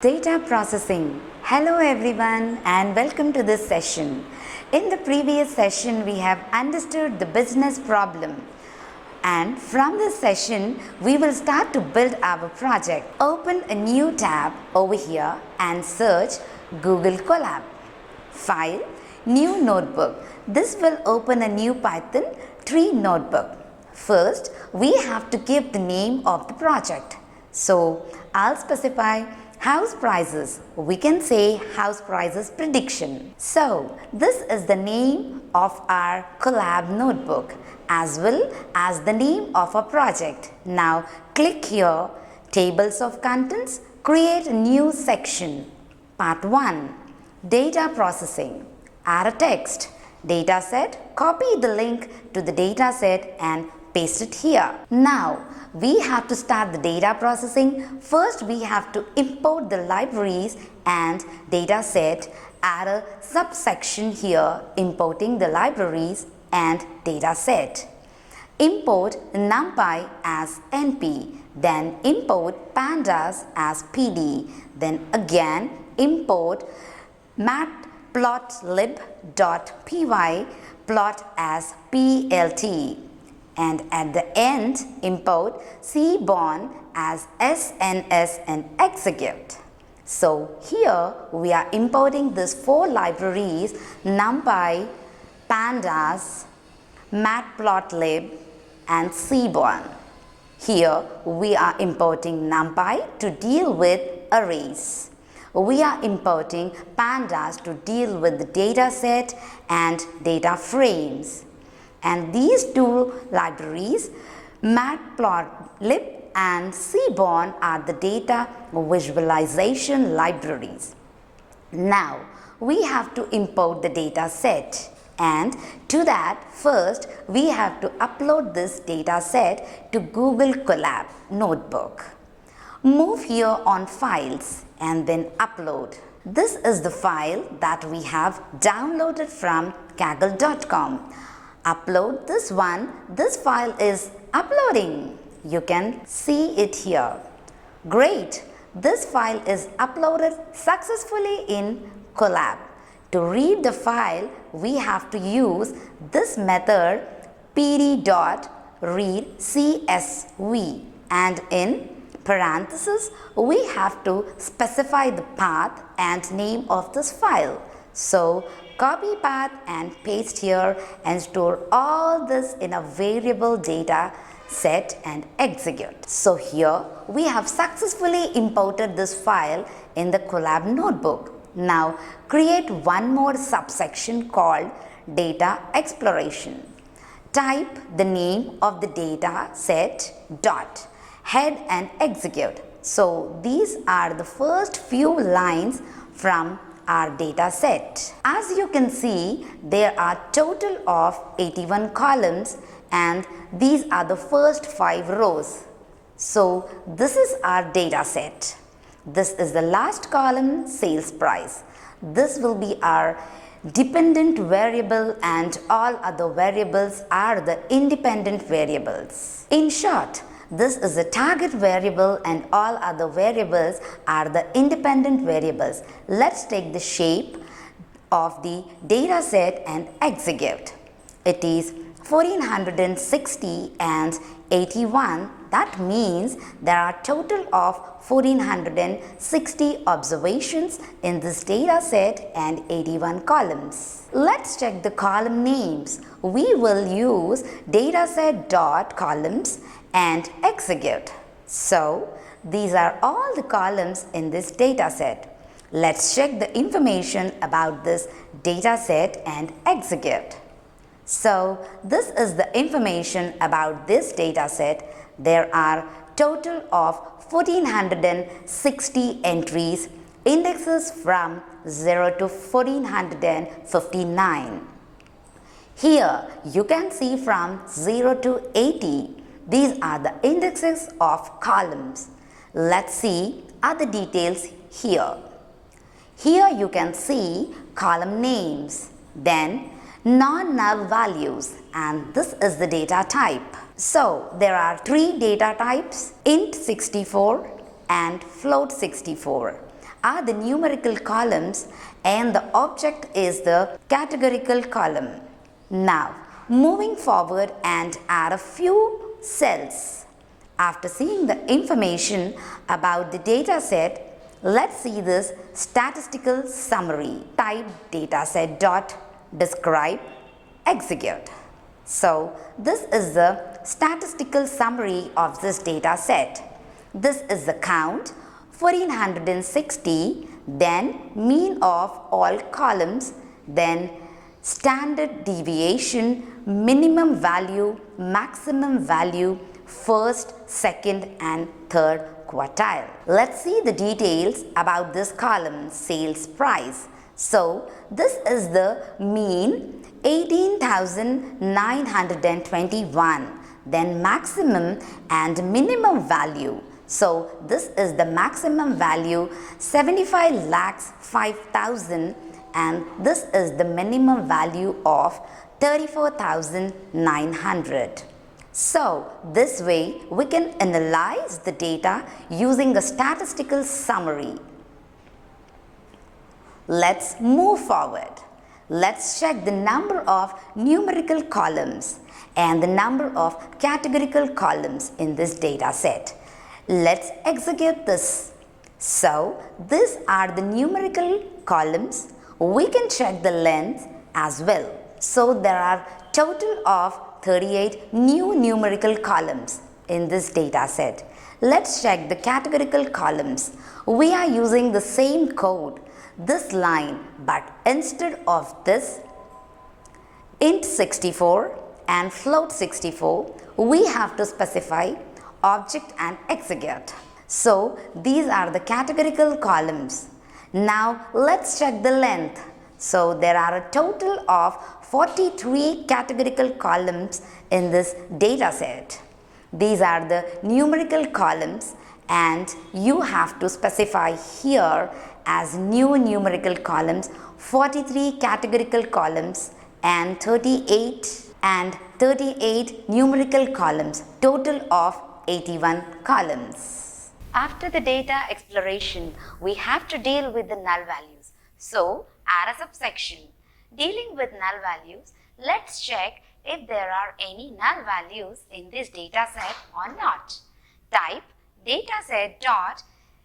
Data processing. Hello everyone and welcome to this session. In the previous session we have understood the business problem, and from this session we will start to build our project. Open a new tab over here and search Google Colab. File, New Notebook. This will open a new Python 3 notebook. First we have to give the name of the project. So I'll specify house prices. We can say house prices prediction. So this is the name of our Colab notebook as well as the name of our project. Now click here, tables of contents, create a new section. Part 1, data processing. Add a text. Data set, copy the link to the data set and paste it here. Now we have to start the data processing. First we have to import the libraries and data set. Add a subsection here importing the libraries and data set. Import NumPy as NP, then import pandas as PD, then again import matplotlib.py plot as plt, and at the end import cbon as sns and execute. So here we are importing these 4 libraries: NumPy, pandas, matplotlib and cbon. Here we are importing NumPy to deal with arrays. We are importing pandas to deal with the data set and data frames. And these 2 libraries, matplotlib and cbon, are the data visualization libraries. Now we have to import the data set, and to that first we have to upload this data set to Google Colab notebook. Move here on files and then upload. This is the file that we have downloaded from kaggle.com. Upload this one. This file is uploading. You can see it here. Great! This file is uploaded successfully in Colab. To read the file, we have to use this method pd.readcsv, and in parentheses we have to specify the path and name of this file. So copy path and paste here and store all this in a variable data set and execute. So here we have successfully imported this file in the Colab notebook. Now create one more subsection called data exploration. Type the name of the data set dot head and execute. So these are the first few lines from our data set. As you can see, there are total of 81 columns and these are the first 5 rows. So this is our data set. This is the last column, sales price. This will be our dependent variable and all other variables are the independent variables. In short, this is a target variable and all other variables are the independent variables. Let's take the shape of the data set and execute. It is 1460 and 81. That means there are total of 1460 observations in this data set and 81 columns. Let's check the column names. We will use dataset.columns and execute. So these are all the columns in this data set. Let's check the information about this data set and execute. So this is the information about this data set. There are total of 1460 entries, indexes from 0 to 1459. Here you can see from 0 to 80. These are the indexes of columns. Let's see other details here. Here you can see column names, then non-null values, and this is the data type. So there are 3 data types: int 64 and float 64. are the numerical columns and the object is the categorical column. Now, moving forward and add a few cells. After seeing the information about the data set, let's see this statistical summary. Type dataset dot describe execute. So this is the statistical summary of this data set. This is the count 1460, then mean of all columns, then standard deviation, minimum value, maximum value, first, second and third quartile. Let's see the details about this column, sales price. So this is the mean 18,921, then maximum and minimum value. So this is the maximum value 75,05,000 and this is the minimum value of 34,900. So this way we can analyze the data using a statistical summary. Let's move forward. Let's check the number of numerical columns and the number of categorical columns in this data set. Let's execute this. So these are the numerical columns. We can check the length as well. So there are total of 38 new numerical columns in this data set. Let's check the categorical columns. We are using the same code, this line, but instead of this int 64 and float 64, we have to specify object and execute. So these are the categorical columns. Now let's check the length. So there are a total of 43 categorical columns in this data set. These are the numerical columns and you have to specify here as new numerical columns 43 categorical columns and 38 numerical columns, total of 81 columns. After the data exploration, we have to deal with the null values. So add a subsection. Dealing with null values, let's check if there are any null values in this data set or not. Type dataset dot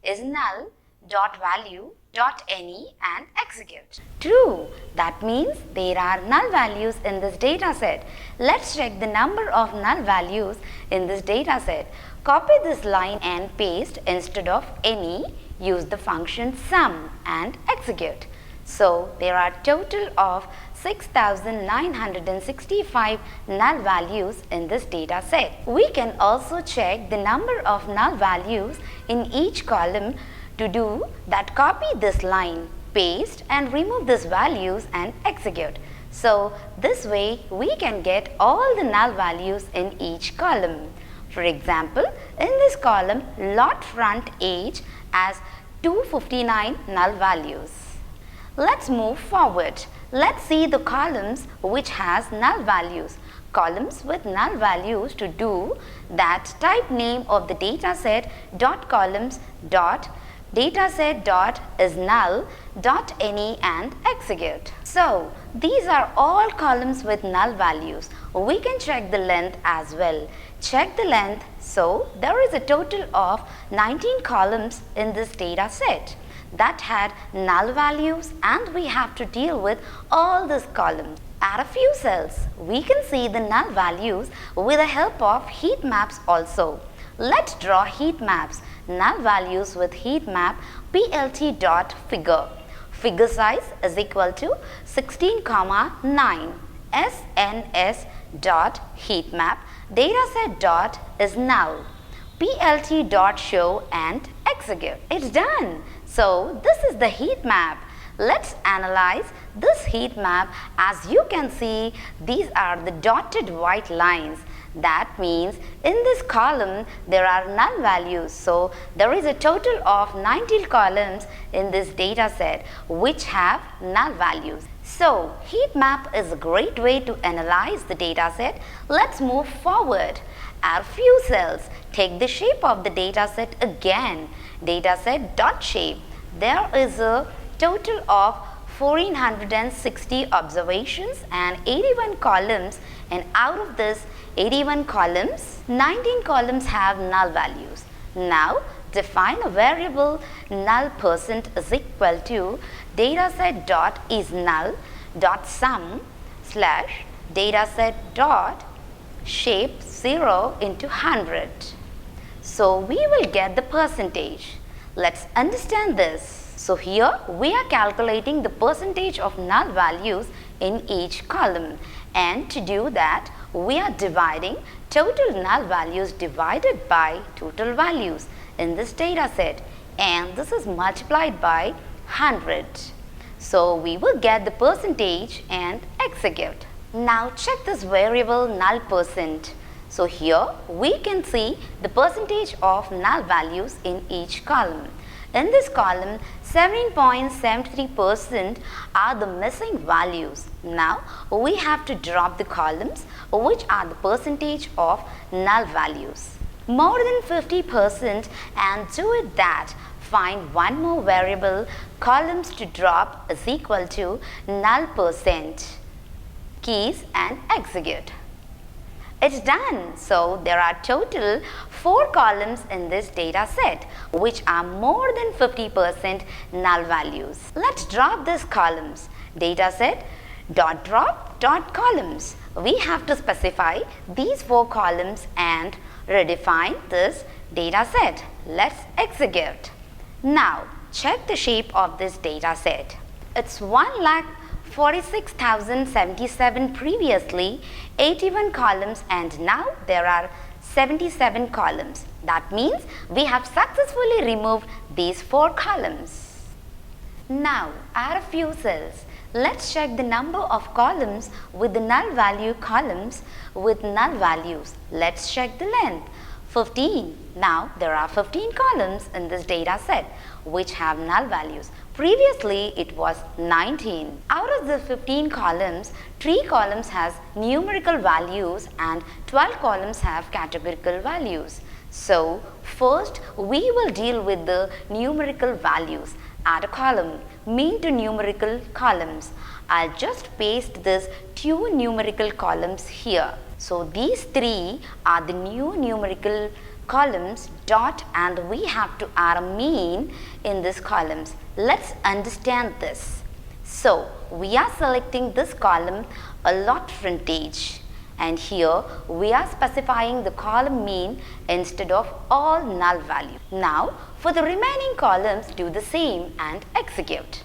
is null dot value dot any and execute. True, that means there are null values in this data set. Let's check the number of null values in this data set. Copy this line and paste instead of any. Use the function sum and execute. So there are total of 6,965 null values in this data set. We can also check the number of null values in each column. To do that, copy this line, paste and remove these values and execute. So this way we can get all the null values in each column. For example, in this column, lot front age has 259 null values. Let's move forward. Let's see the columns which has null values. Columns with null values. To do that, type name of the dataset dot columns dot dataset dot is null dot any and execute. So these are all columns with null values. We can check the length as well. Check the length. So there is a total of 19 columns in this data set that had null values and we have to deal with all these columns. Add a few cells. We can see the null values with the help of heat maps also. Let's draw heat maps. Null values with heat map plt dot figure. Figure size is equal to 16,9. SNS dot heat map dataset dot is null. Plt dot show and execute. It's done. So this is the heat map. Let's analyze this heat map. As you can see, these are the dotted white lines. That means in this column there are null values. So there is a total of 19 columns in this data set which have null values. So heat map is a great way to analyze the data set. Let's move forward. Add a few cells. Take the shape of the data set again. Dataset dot shape. there is a total of 1460 observations and 81 columns, and out of this 81 columns, 19 columns have null values. Now define a variable null percent is equal to dataset dot is null dot sum slash dataset dot shape 0 into 100. So we will get the percentage. Let's understand this. So here we are calculating the percentage of null values in each column, and to do that we are dividing total null values divided by total values in this data set, and this is multiplied by 100. So we will get the percentage and execute. Now check this variable null percent. So here we can see the percentage of null values in each column. In this column, 17.73% are the missing values. Now we have to drop the columns which are the percentage of null values. More than 50%, and to it that find one more variable columns to drop is equal to null percent. Keys and execute. It's done. So there are total 4 columns in this data set which are more than 50% null values. Let's drop these columns. Dataset dot drop dot columns. We have to specify these 4 columns and redefine this data set. Let's execute. Now check the shape of this data set. It's 1,46,077 previously, 81 columns, and now there are 77 columns. That means we have successfully removed these 4 columns. Now add a few cells. Let's check the number of columns with the null value columns with null values. Let's check the length. 15. Now there are 15 columns in this data set which have null values. Previously it was 19. Out of the 15 columns, 3 columns has numerical values and 12 columns have categorical values. So first we will deal with the numerical values. Add a column, mean to numerical columns. I'll just paste this 2 numerical columns here. So these 3 are the new numerical columns dot, and we have to add a mean in these columns. Let's understand this. So we are selecting this column allot frontage, and here we are specifying the column mean instead of all null value. Now for the remaining columns do the same and execute.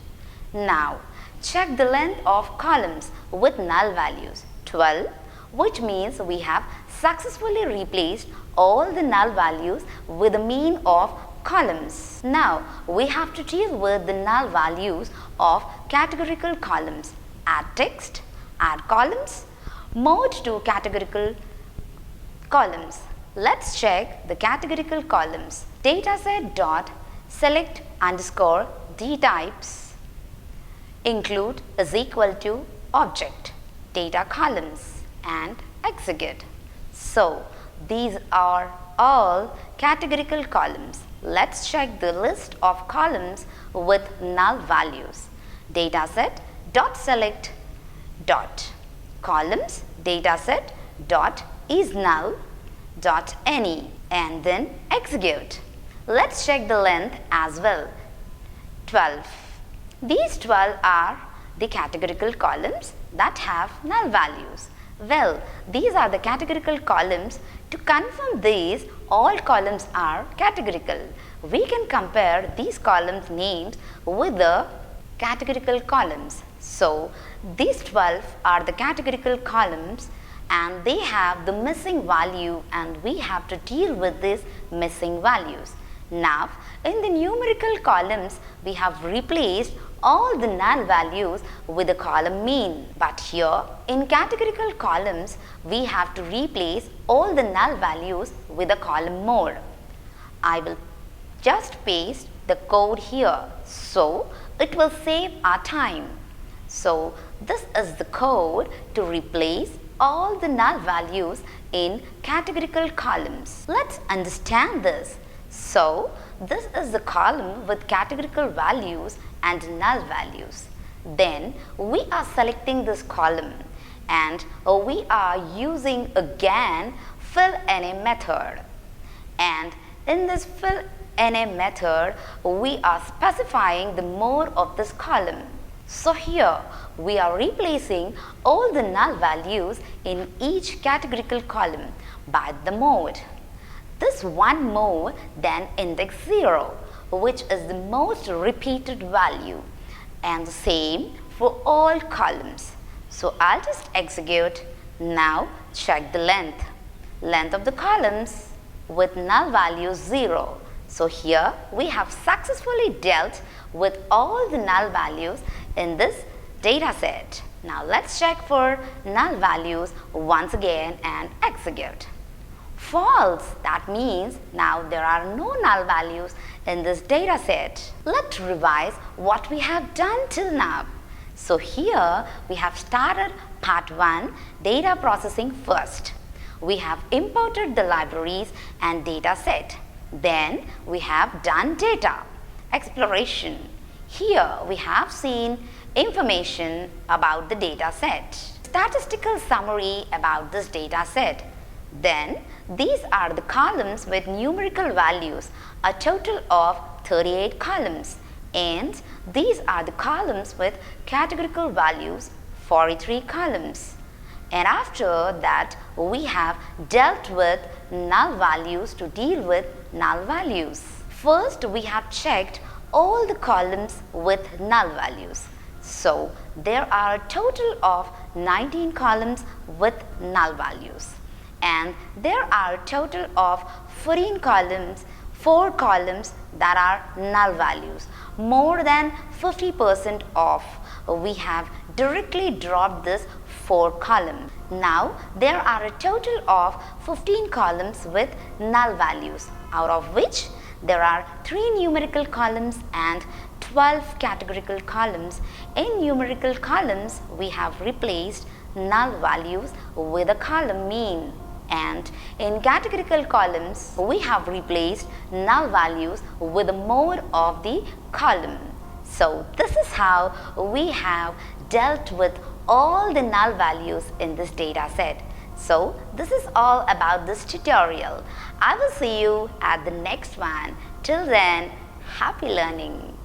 Now check the length of columns with null values 12, which means we have successfully replaced all the null values with the mean of columns. Now we have to deal with the null values of categorical columns. Add text, add columns, merge to categorical columns. Let's check the categorical columns. Dataset dot select underscore d types include is equal to object data columns and execute. So these are all categorical columns. Let's check the list of columns with null values. Dataset dot select dot columns dataset dot is null dot any, and then execute. Let's check the length as well. 12. These 12 are the categorical columns that have null values. Well, these are the categorical columns. To confirm these, all columns are categorical. We can compare these columns names with the categorical columns. So these 12 are the categorical columns and they have the missing value, and we have to deal with these missing values. Now in the numerical columns we have replaced all the null values with the column mean, but here in categorical columns we have to replace all the null values with a column mode. I will just paste the code here so it will save our time. So this is the code to replace all the null values in categorical columns. Let's understand this. So this is the column with categorical values and null values. Then we are selecting this column and we are using again fill NA method. And in this fill NA method, we are specifying the mode of this column. So here we are replacing all the null values in each categorical column by the mode. This one mode then index 0, which is the most repeated value, and the same for all columns. So I'll just execute. Now check the length of the columns with null value 0. So here we have successfully dealt with all the null values in this data set. Now let's check for null values once again and execute. False, that means now there are no null values in this data set. Let's revise what we have done till now. So here we have started part 1, data processing first. We have imported the libraries and data set. Then we have done data exploration. Here we have seen information about the data set, statistical summary about this data set. Then these are the columns with numerical values, a total of 38 columns, and these are the columns with categorical values, 43 columns. And after that we have dealt with null values to deal with null values. First we have checked all the columns with null values. So there are a total of 19 columns with null values, and there are a total of 4 columns that are null values. More than 50% of we have directly dropped this 4 columns. Now there are a total of 15 columns with null values, out of which there are 3 numerical columns and 12 categorical columns. In numerical columns we have replaced null values with a column mean, and in categorical columns we have replaced null values with the mode of the column. So this is how we have dealt with all the null values in this data set. So this is all about this tutorial. I will see you at the next one. Till then, happy learning.